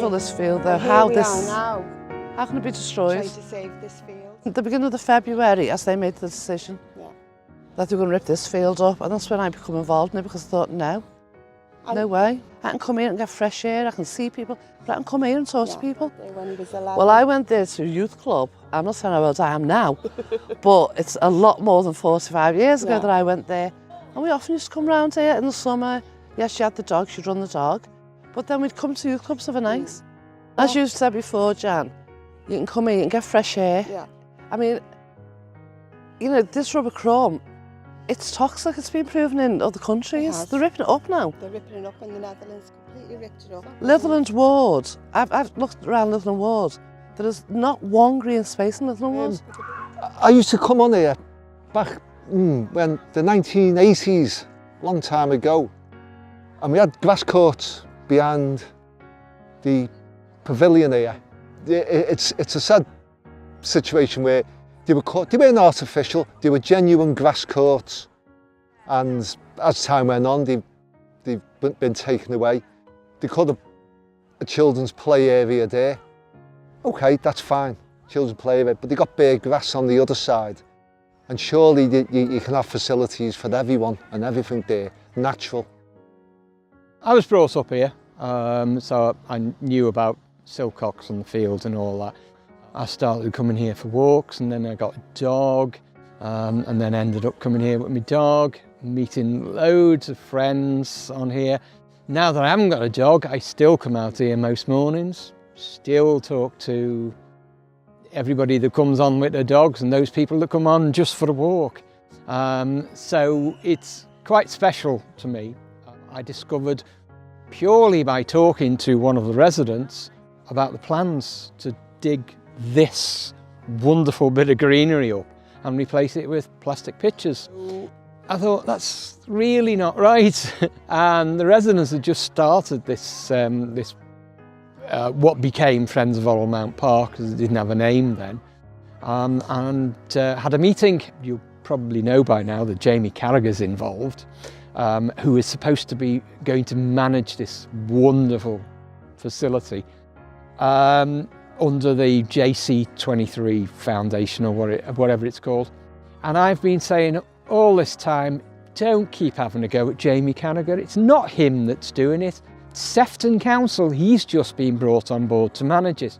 beautiful, this field, though. How can it be destroyed? Trying to save this field. At the beginning of the February, as they made the decision that they were going to rip this field up, and that's when I become involved in it, because I thought, no way. I can come here and get fresh air, I can see people, but I can come here and talk to people. When he was 11. Well, I went there to a youth club. I'm not saying how old I am now, but it's a lot more than 45 years ago that I went there. And we often used to come round here in the summer. Yes, she had the dog, she'd run the dog, but then we'd come to youth clubs overnight. As you said before, Jan, you can come here and get fresh air. Yeah. I mean, you know, this rubber crumb, it's toxic. It's been proven in other countries. They're ripping it up now. They're ripping it up in the Netherlands, completely ripped it up. Litherland Ward, I've looked around Litherland Ward. There is not one green space in Litherland Ward. I used to come on here back when the 1980s, long time ago, and we had grass courts behind the pavilion here. It's a sad situation where they weren't artificial, they were genuine grass courts, and as time went on they've been taken away. They could have a children's play area there. Okay, that's fine, children's play area, but they got bare grass on the other side. And surely you can have facilities for everyone and everything there, natural. I was brought up here, so I knew about Silcocks and the fields and all that. I started coming here for walks, and then I got a dog, and then ended up coming here with my dog, meeting loads of friends on here. Now that I haven't got a dog, I still come out here most mornings, still talk to everybody that comes on with their dogs and those people that come on just for a walk. So it's quite special to me. I discovered purely by talking to one of the residents about the plans to dig this wonderful bit of greenery up and replace it with plastic pitchers. I thought, that's really not right. And the residents had just started this, what became Friends of Orrell Mount Park, because it didn't have a name then, and had a meeting. You probably know by now that Jamie Carragher's involved, who is supposed to be going to manage this wonderful facility under the JC23 Foundation, or whatever it's called. And I've been saying all this time, don't keep having a go at Jamie Carragher. It's not him that's doing it. Sefton Council, he's just been brought on board to manage it.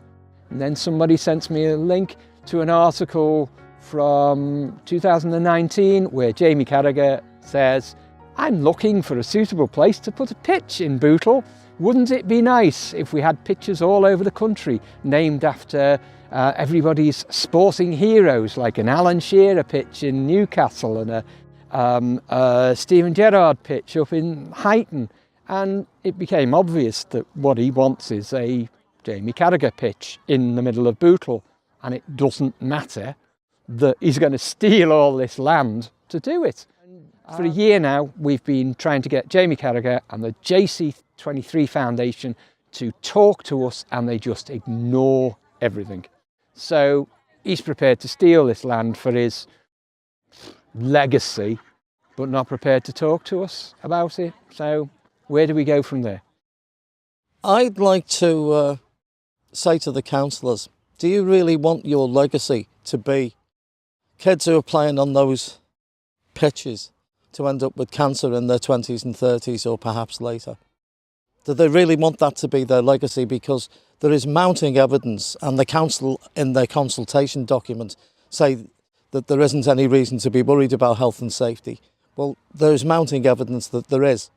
And then somebody sent me a link to an article from 2019 where Jamie Carragher says, I'm looking for a suitable place to put a pitch in Bootle. Wouldn't it be nice if we had pitches all over the country named after everybody's sporting heroes, like an Alan Shearer pitch in Newcastle and a Steven Gerrard pitch up in Huyton? And it became obvious that what he wants is a Jamie Carragher pitch in the middle of Bootle. And it doesn't matter that he's going to steal all this land to do it. For a year now, we've been trying to get Jamie Carragher and the JC23 Foundation to talk to us, and they just ignore everything. So he's prepared to steal this land for his legacy, but not prepared to talk to us about it. So where do we go from there? I'd like to say to the councillors, do you really want your legacy to be kids who are playing on those pitches to end up with cancer in their 20s and 30s, or perhaps later? Do they really want that to be their legacy? Because there is mounting evidence, and the council in their consultation document say that there isn't any reason to be worried about health and safety. Well, there's mounting evidence that there is.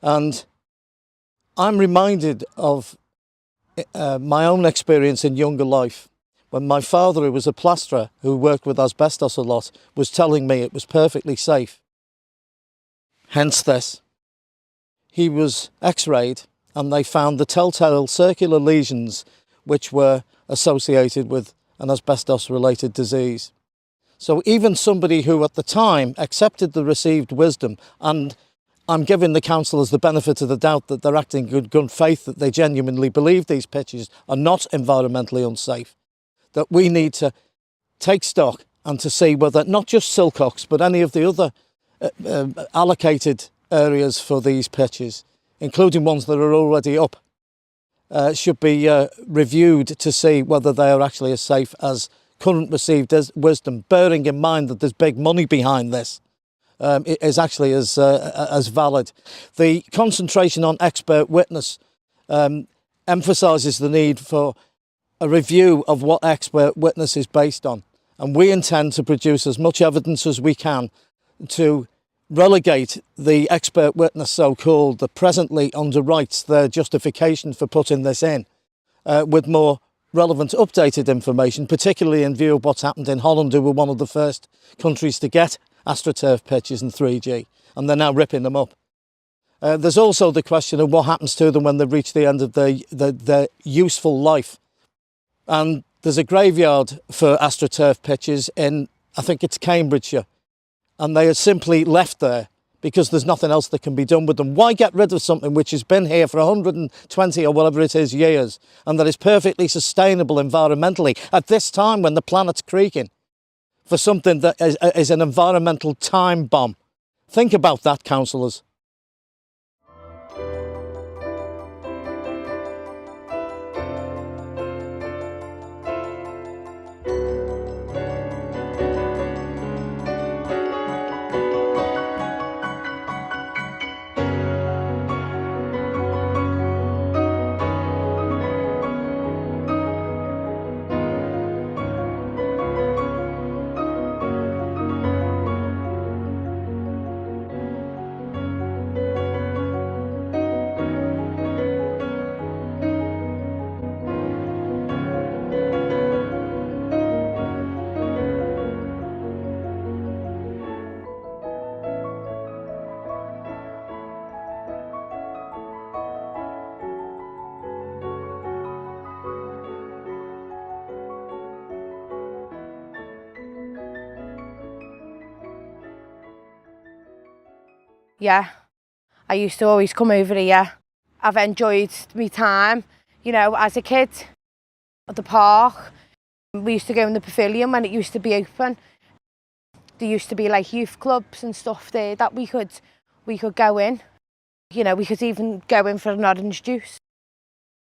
And I'm reminded of my own experience in younger life, when my father, who was a plasterer who worked with asbestos a lot, was telling me it was perfectly safe. Hence this. He was x-rayed and they found the telltale circular lesions which were associated with an asbestos-related disease. So even somebody who at the time accepted the received wisdom, and I'm giving the councillors the benefit of the doubt that they're acting in good faith, that they genuinely believe these pitches are not environmentally unsafe, that we need to take stock and to see whether not just Silcocks but any of the other allocated areas for these pitches, including ones that are already up, should be reviewed to see whether they are actually as safe as current received wisdom, bearing in mind that there's big money behind this. Is actually as valid. The concentration on expert witness emphasises the need for a review of what expert witness is based on, and we intend to produce as much evidence as we can to relegate the expert witness, so-called, that presently underwrites their justification for putting this in, with more relevant updated information, particularly in view of what's happened in Holland, who were one of the first countries to get AstroTurf pitches in 3G, and they're now ripping them up. There's also the question of what happens to them when they reach the end of their useful life. And there's a graveyard for AstroTurf pitches in, I think it's Cambridgeshire, and they are simply left there because there's nothing else that can be done with them. Why get rid of something which has been here for 120 or whatever it is years, and that is perfectly sustainable environmentally at this time when the planet's creaking, for something that is an environmental time bomb? Think about that, councillors. Yeah, I used to always come over here. I've enjoyed my time, you know, as a kid at the park. We used to go in the pavilion when it used to be open. There used to be like youth clubs and stuff there that we could go in. You know, we could even go in for an orange juice.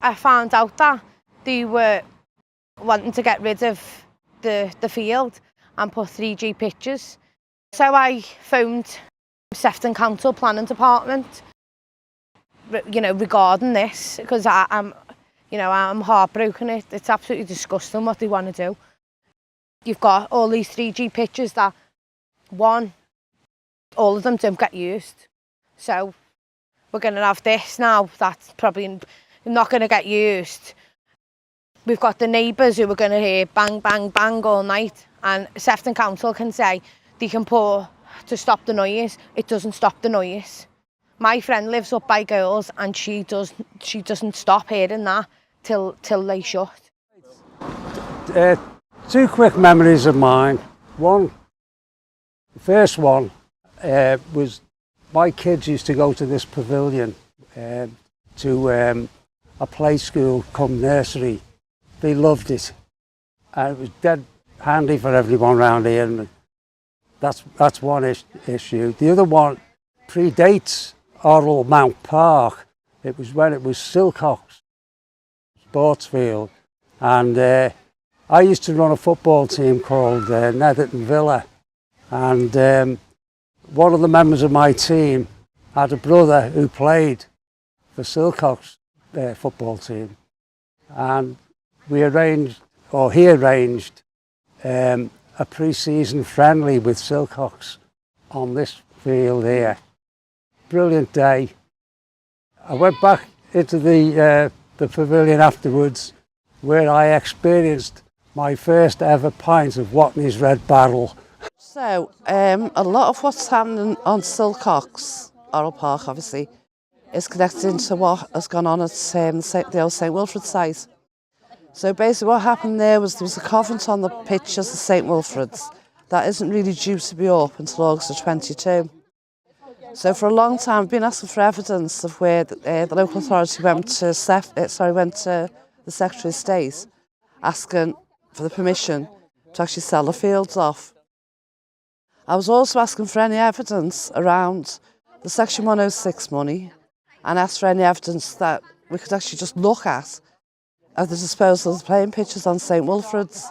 I found out that they were wanting to get rid of the field and put 3G pitches. So I phoned Sefton Council Planning Department, you know, regarding this, because I'm heartbroken. It's absolutely disgusting what they want to do. You've got all these 3G pitches that, one, all of them don't get used. So we're going to have this now that's probably not going to get used. We've got the neighbours who are going to hear bang, bang, bang all night, and Sefton Council can say they can pour to stop the noise. It doesn't stop the noise. My friend lives up by Girls, and she doesn't stop hearing that till they shut. Two quick memories of mine. The first one was my kids used to go to this pavilion to a play school come nursery. They loved it, and it was dead handy for everyone around here. And that's one issue. The other one predates our old Mount Park. It was when it was Silcock sports field, and I used to run a football team called Netherton Villa, and one of the members of my team had a brother who played for Silcock's football team, and he arranged a pre-season friendly with Silcock's on this field here. Brilliant day. I went back into the pavilion afterwards, where I experienced my first ever pint of Watney's Red Barrel. So, a lot of what's happening on Silcock's, Oral Park obviously, is connected to what has gone on at the old St Wilfrid site. So basically what happened there was a covent on the pitch as the St Wilfrid's that isn't really due to be up until August of 22. So for a long time I've been asking for evidence of where the local authority went to the Secretary of State asking for the permission to actually sell the fields off. I was also asking for any evidence around the Section 106 money, and asked for any evidence that we could actually just look at the disposal of playing pitches on St Wilfrid's.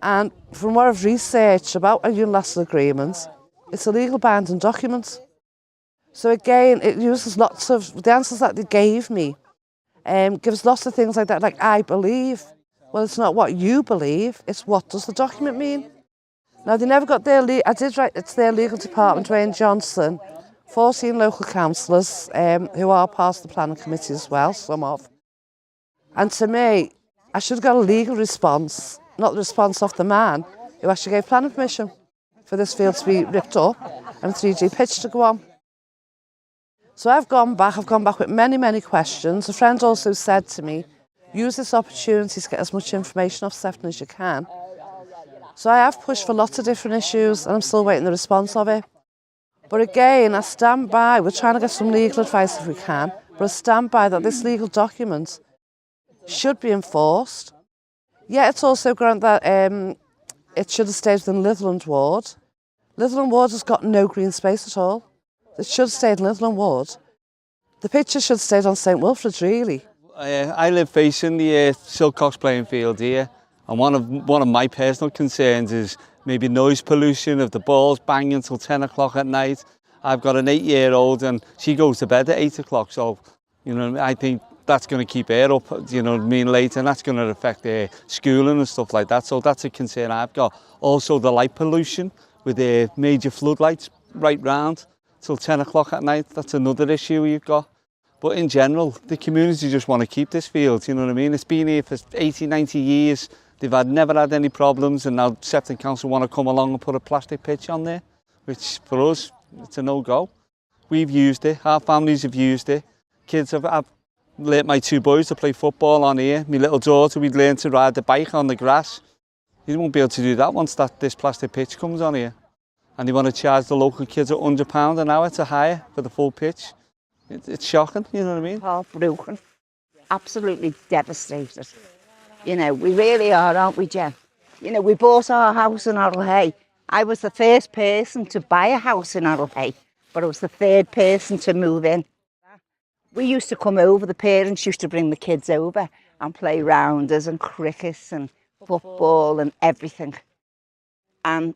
And from what I've researched about a unilateral agreement, it's a legal binding document. So again, it uses lots of, the answers that they gave me, gives lots of things like that, like I believe. Well, it's not what you believe, it's what does the document mean? Now, they never got their, I did write it to their legal department, Wayne Johnson, 14 local councillors who are part of the planning committee as well, some of. And to me, I should have got a legal response, not the response of the man who actually gave planning permission for this field to be ripped up and a 3G pitch to go on. So I've gone back with many, many questions. A friend also said to me, use this opportunity to get as much information off Sefton as you can. So I have pushed for lots of different issues and I'm still waiting the response of it. But again, I stand by, we're trying to get some legal advice if we can, but I stand by that this legal document should be enforced. Yeah, it's also granted that it should have stayed within Litherland Ward. Litherland Ward has got no green space at all. It should have stayed in Litherland Ward. The picture should have stayed on St Wilfrid's, really. I live facing the Silcock playing field here, and one of my personal concerns is maybe noise pollution of the balls banging until 10 o'clock at night. I've got an 8-year-old and she goes to bed at 8 o'clock, so you know I think that's going to keep her up, you know what I mean, late, and that's going to affect their schooling and stuff like that. So that's a concern I've got. Also the light pollution with the major floodlights right round till 10 o'clock at night. That's another issue you've got. But in general, the community just want to keep this field, you know what I mean? It's been here for 80, 90 years. They've never had any problems, and now Sefton Council want to come along and put a plastic pitch on there, which for us, it's a no-go. We've used it, our families have used it. Kids I've let my 2 boys to play football on here. My little daughter, we'd learn to ride the bike on the grass. You won't be able to do that once this plastic pitch comes on here. And they want to charge the local kids £100 an hour to hire for the full pitch. It's shocking, you know what I mean? Heartbroken, absolutely devastated. You know, we really are, aren't we, Jen? You know, we bought our house in Arrowhay. I was the first person to buy a house in Arrowhay, but I was the 3rd person to move in. We used to come over, the parents used to bring the kids over and play rounders and cricket and football and everything. And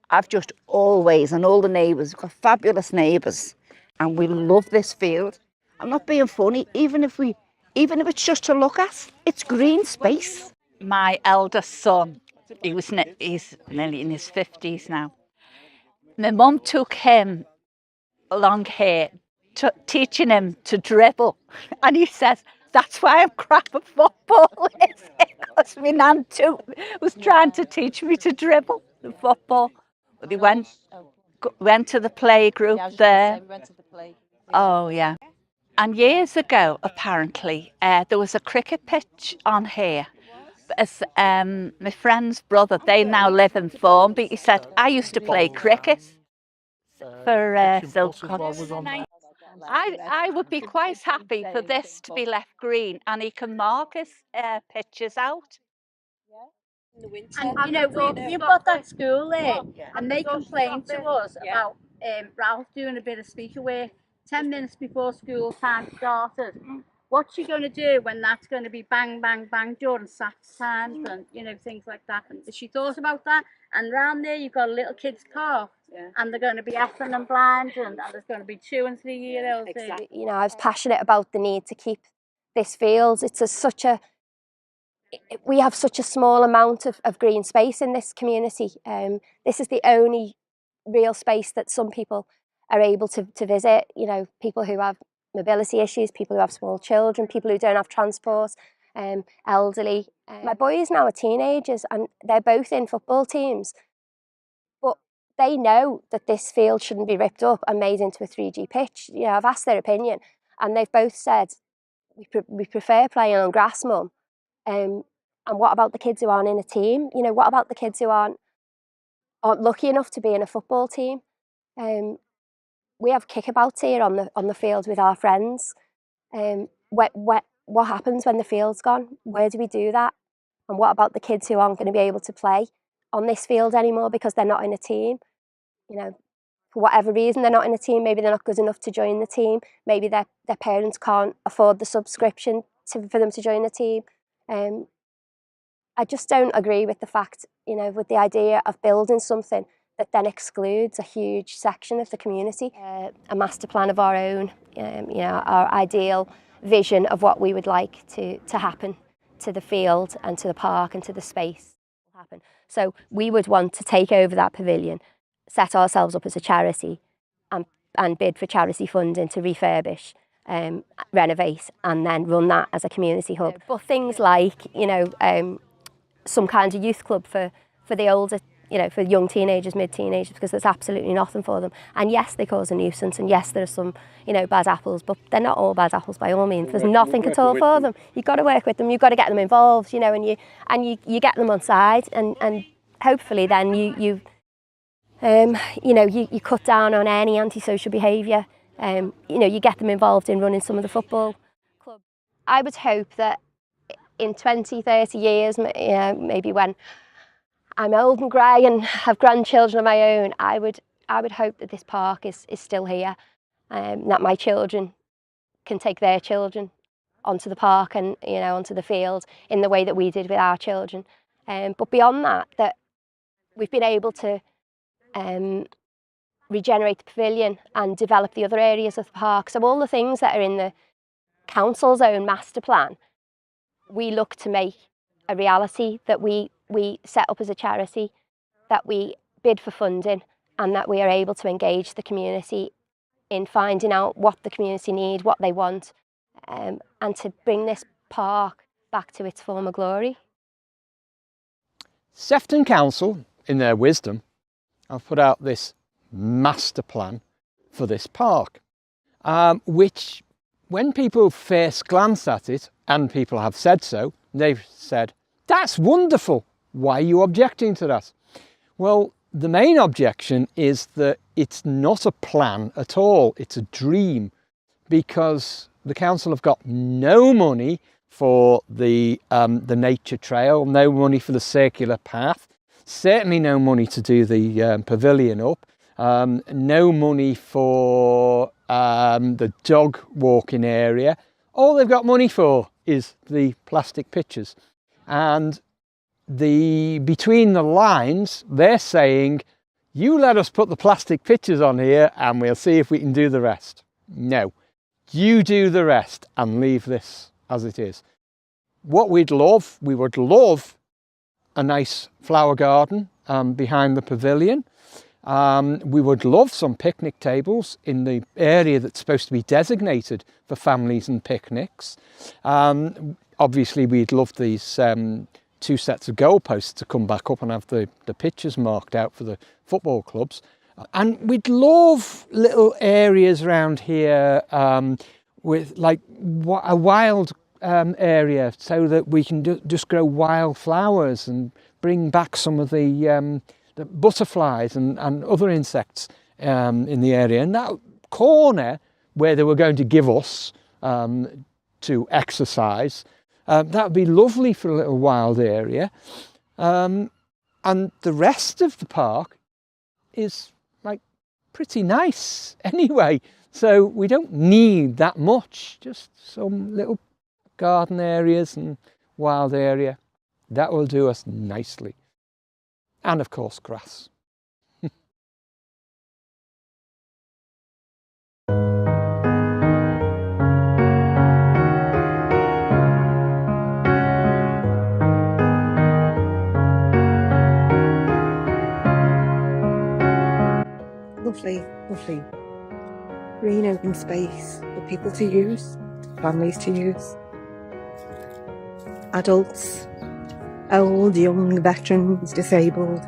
I've just always, and all the neighbours, we've got fabulous neighbours, and we love this field. I'm not being funny, even if it's just to look at, it's green space. My eldest son, he's nearly in his 50s now. My mum took him along here, teaching him to dribble. And he says, that's why I'm crap at football, is it? Because my nan too was trying to teach me to dribble the football. But he went to the playgroup there. Oh, yeah. And years ago, apparently, there was a cricket pitch on here. As my friend's brother, they now live in Formby. He said, I used to play cricket for Silcock. I would be quite happy for this to be left green, and he can mark his pitches out. And you know, you've got that school there, and they complained to us about Ralph doing a bit of speaker work 10 minutes before school time started. What's she going to do when that's going to be bang, bang, bang during SATs times and, you know, things like that? And she thought about that. And round there, you've got a little kid's car, and they're going to be effing and blind, and there's going to be 2- and 3-year-olds. Exactly. You know, I was passionate about the need to keep this field. We have such a small amount of green space in this community. This is the only real space that some people are able to visit. You know, people who have mobility issues, people who have small children, people who don't have transport, elderly. My boys now are teenagers and they're both in football teams, but they know that this field shouldn't be ripped up and made into a 3G pitch. You know, I've asked their opinion and they've both said, we prefer playing on grass, Mum. And what about the kids who aren't in a team? You know, what about the kids who aren't lucky enough to be in a football team? We have kickabouts here on the field with our friends. What happens when the field's gone? Where do we do that? And what about the kids who aren't going to be able to play on this field anymore because they're not in a team? You know, for whatever reason they're not in a team, maybe they're not good enough to join the team, maybe their parents can't afford the subscription for them to join the team. I just don't agree with the fact, you know, with the idea of building something that then excludes a huge section of the community. A master plan of our own, you know, our ideal vision of what we would like to happen to the field and to the park and to the space will happen. So we would want to take over that pavilion, set ourselves up as a charity and bid for charity funding to refurbish, renovate and then run that as a community hub. But things like, you know, some kind of youth club for the older, you know, for young teenagers, mid-teenagers, because there's absolutely nothing for them. And yes, they cause a nuisance, and yes, there are some, you know, bad apples, but they're not all bad apples by all means. There's nothing at all for them. You've got to work with them, you've got to get them involved, you know, and you get them on side, and hopefully then you know, you cut down on any antisocial behaviour. You know, you get them involved in running some of the football clubs. I would hope that in 20, 30 years, you know, maybe when I'm old and grey and have grandchildren of my own, I would hope that this park is still here, that my children can take their children onto the park and, you know, onto the field in the way that we did with our children. But beyond that, that we've been able to regenerate the pavilion and develop the other areas of the park. So all the things that are in the council's own master plan, we look to make a reality, that we set up as a charity, that we bid for funding, and that we are able to engage the community in finding out what the community need, what they want, and to bring this park back to its former glory. Sefton Council, in their wisdom, have put out this master plan for this park, which when people first glance at it, and people have said so, they've said, that's wonderful, why are you objecting to that? Well, the main objection is that it's not a plan at all, it's a dream, because the council have got no money for the nature trail, no money for the circular path, certainly no money to do the pavilion up, no money for the dog walking area. All they've got money for is the plastic pitchers. And between the lines, they're saying, you let us put the plastic pitchers on here and we'll see if we can do the rest. No, you do the rest and leave this as it is. What we would love a nice flower garden behind the pavilion. We would love some picnic tables in the area that's supposed to be designated for families and picnics. Obviously, we'd love these 2 sets of goalposts to come back up and have the pitches marked out for the football clubs. And we'd love little areas around here with like a wild area, so that we can just grow wildflowers and bring back some of the butterflies and other insects in the area. And that corner where they were going to give us to exercise, that would be lovely for a little wild area. And the rest of the park is like pretty nice anyway, so we don't need that much, just some little garden areas and wild area. That will do us nicely. And of course, grass. Lovely, lovely. Green open space for people to use, families to use. Adults, old, young, veterans, disabled.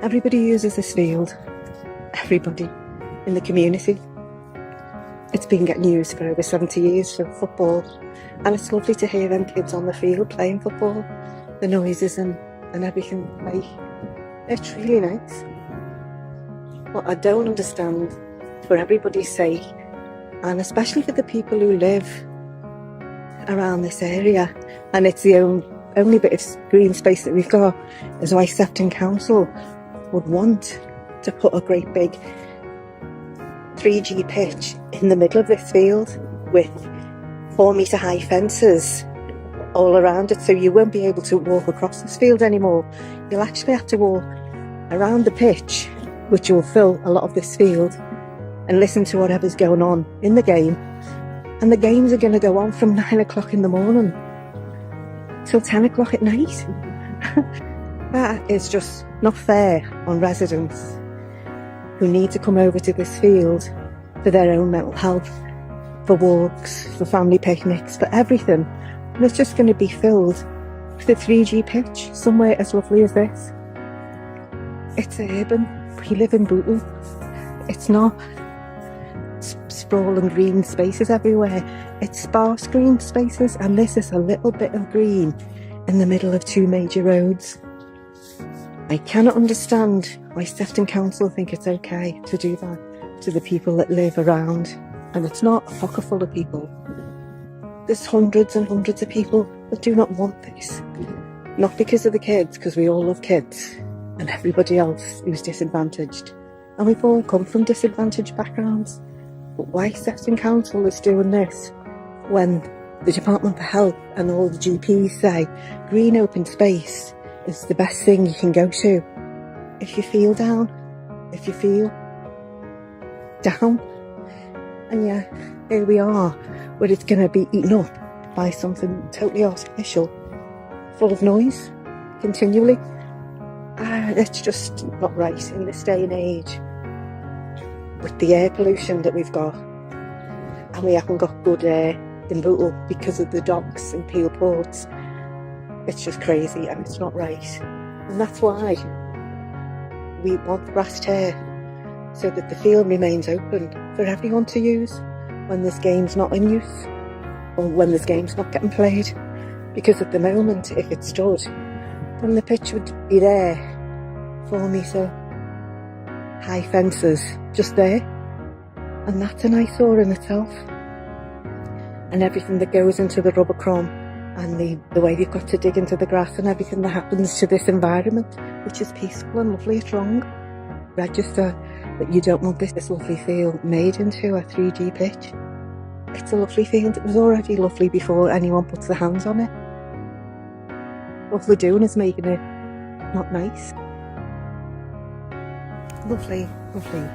Everybody uses this field. Everybody in the community. It's been getting used for over 70 years for football. And it's lovely to hear them kids on the field playing football. The noises and everything. It's really nice. What I don't understand, for everybody's sake, and especially for the people who live around this area, and it's the only bit of green space that we've got, is why Sefton Council would want to put a great big 3G pitch in the middle of this field with 4-metre high fences all around it, so you won't be able to walk across this field anymore. You'll actually have to walk around the pitch, which will fill a lot of this field, and listen to whatever's going on in the game. And the games are going to go on from 9 o'clock in the morning till 10 o'clock at night. That is just not fair on residents who need to come over to this field for their own mental health, for walks, for family picnics, for everything. And it's just going to be filled with a 3G pitch somewhere as lovely as this. It's urban. We live in Bootle. It's not sprawling green spaces everywhere. It's sparse green spaces, and this is a little bit of green in the middle of 2 major roads. I cannot understand why Sefton Council think it's okay to do that to the people that live around. And it's not a pocket full of people. There's hundreds and hundreds of people that do not want this. Not because of the kids, because we all love kids, and everybody else who's disadvantaged. And we've all come from disadvantaged backgrounds. But why Sefton Council is doing this when the Department for Health and all the GPs say green open space is the best thing you can go to if you feel down, if you feel down. And yeah, here we are, where it's going to be eaten up by something totally artificial, full of noise, continually. It's just not right in this day and age, with the air pollution that we've got. And we haven't got good air in Bootle because of the docks and Peel ports. It's just crazy, and it's not right. And that's why we want the grass tear, so that the field remains open for everyone to use when this game's not in use, or when this game's not getting played. Because at the moment, if it stood, then the pitch would be there, 4-metre high fences just there, and that's an eyesore in itself. And everything that goes into the rubber crumb, and the way they've got to dig into the grass, and everything that happens to this environment, which is peaceful and lovely, it's wrong. Register that you don't want this lovely field made into a 3G pitch. It's a lovely field. It was already lovely before anyone puts their hands on it. What we're doing is making it not nice. Lovely, lovely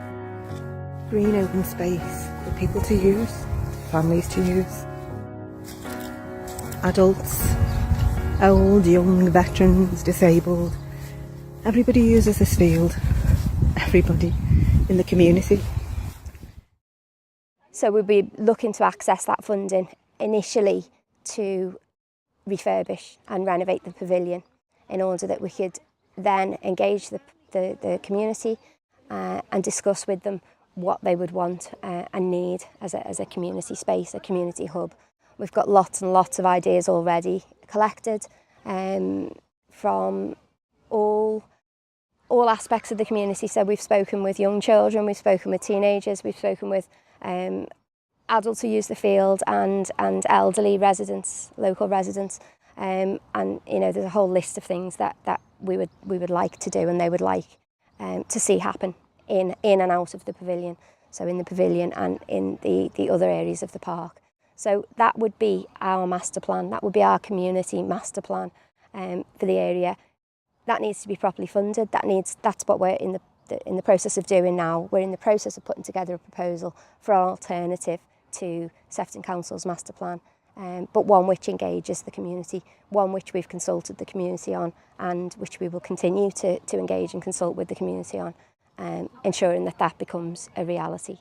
green open space for people to use, families to use. Adults, old, young, veterans, disabled. Everybody uses this field. Everybody in the community. So we'll be looking to access that funding initially to refurbish and renovate the pavilion, in order that we could then engage the community and discuss with them what they would want and need as a community space, a community hub. We've got lots and lots of ideas already collected from all aspects of the community. So we've spoken with young children, we've spoken with teenagers, we've spoken with adults who use the field, and elderly residents, local residents, and you know, there's a whole list of things that we would like to do, and they would like to see happen in and out of the pavilion. So in the pavilion and in the other areas of the park. So that would be our master plan. That would be our community master plan for the area. That needs to be properly funded. That's what we're in the process of doing now. We're in the process of putting together a proposal for an alternative to Sefton Council's master plan, but one which engages the community, one which we've consulted the community on, and which we will continue to engage and consult with the community on, ensuring that becomes a reality.